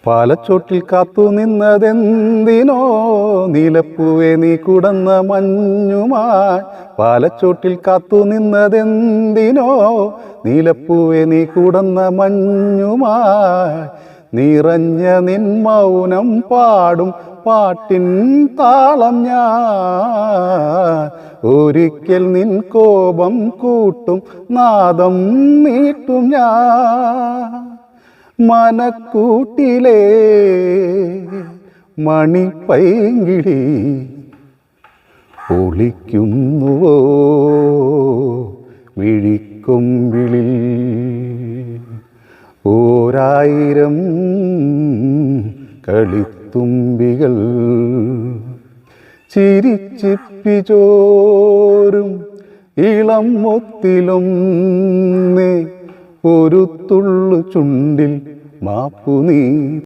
പാലച്ചോട്ടിൽ കാത്തു നിന്നതെന്തിനോ നീലപ്പൂവേ നീ കുടന്ന മഞ്ഞുമായി. പാലച്ചോട്ടിൽ കാത്തു നിന്നതെന്തിനോ നീലപ്പൂവേ നീ കുടന്ന മഞ്ഞുമായി. നിറഞ്ഞ നിൻ മൗനം പാടും പാട്ടിൻ താളം ഞാൻ. ഒരിക്കൽ നിൻ കോപം കൂട്ടും നാദം നീട്ടും ഞാൻ. മനക്കൂട്ടിലേ മണിപ്പൈങ്കിളി ഒളിക്കുന്നുവോ മിഴിക്കൊമ്പിളിൽ. ഓരായിരം കളിത്തുമ്പികൾ ചിരിച്ചിപ്പിച്ചോരും ഇളം മുത്തിലൊന്നേ ഒരു തുള്ളു ചുണ്ടിൽ മാപ്പു നീ